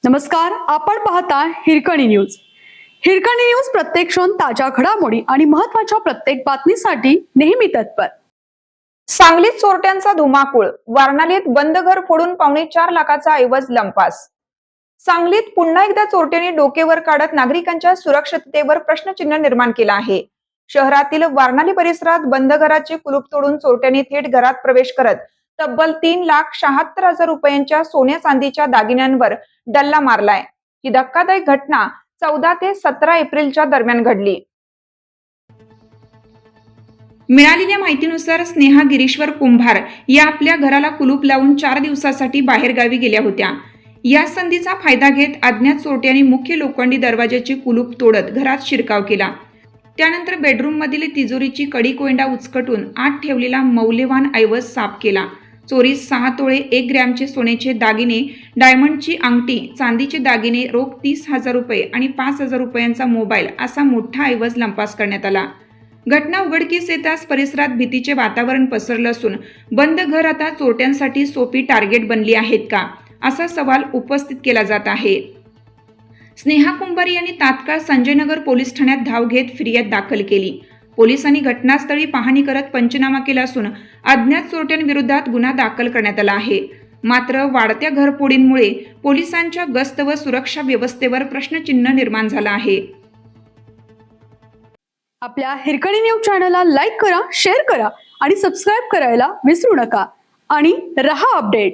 नमस्कार, आपण पाहता हिरकणी न्यूज. हिरकणी न्यूज प्रत्येक क्षण ताज्या घडामोडी आणि महत्त्वाच्या प्रत्येक बातमीसाठी नेहमी तत्पर. सांगलीत चोरट्यांचा धुमाकूळ. वारणालीत बंद घर फोडून 4.25 लाखाचा ऐवज लंपास. सांगलीत पुन्हा एकदा चोरट्यांनी डोकेवर काढत नागरिकांच्या सुरक्षिततेवर प्रश्नचिन्ह निर्माण केला आहे. शहरातील वारणाली परिसरात बंद घराचे कुलूप तोडून चोरट्यांनी थेट घरात प्रवेश करत तब्बल 3,76,000 रुपयांच्या सोन्या चांदीच्या दागिन्यांवर डल्ला मारलाय. ही धक्कादायक घटना 14 ते 17 एप्रिलच्या दरम्यान घडली. मिळालेल्या माहितीनुसार स्नेहा गिरीश्वर कुंभार या आपल्या घराला कुलूप लावून 4 दिवसासाठी बाहेरगावी गेल्या होत्या. या संधीचा फायदा घेत अज्ञात चोरट्यांनी मुख्य लोखंडी दरवाजाचे कुलूप तोडत घरात शिरकाव केला. त्यानंतर बेडरूम मधील तिजोरीची कडी कोयंडा उचकटून आत ठेवलेला मौल्यवान ऐवज साफ केला. चोरीस 6 तोळे 1 ग्रॅमचे सोन्याचे दागिने, डायमंडची अंगठी, चांदीचे दागिने, रोख 30,000 रुपये आणि 5,000 रुपयांचा मोबाईल असा मोठा ऐवज लंपास करण्यात आला. घटना उघडकीस येताच परिसरात भीतीचे वातावरण पसरलं असून बंद घर आता चोरट्यांसाठी सोपी टार्गेट बनली आहेत का, असा सवाल उपस्थित केला जात आहे. स्नेहा कुंभार यांनी तात्काळ संजयनगर पोलीस ठाण्यात धाव घेत फिर्याद दाखल केली. पोलिसांनी घटनास्थळी पाहणी करत पंचनामा केला असून अज्ञात चोरट्यांविरोधात गुन्हा दाखल करण्यात आला आहे. मात्र वाढत्या घरफोडींमुळे पोलिसांच्या गस्त व सुरक्षा व्यवस्थेवर प्रश्नचिन्ह निर्माण झाला आहे. आपल्या हिरकणी न्यूज चॅनलला लाईक करा, शेअर करा आणि सबस्क्राईब करायला विसरू नका आणि रहा अपडेट.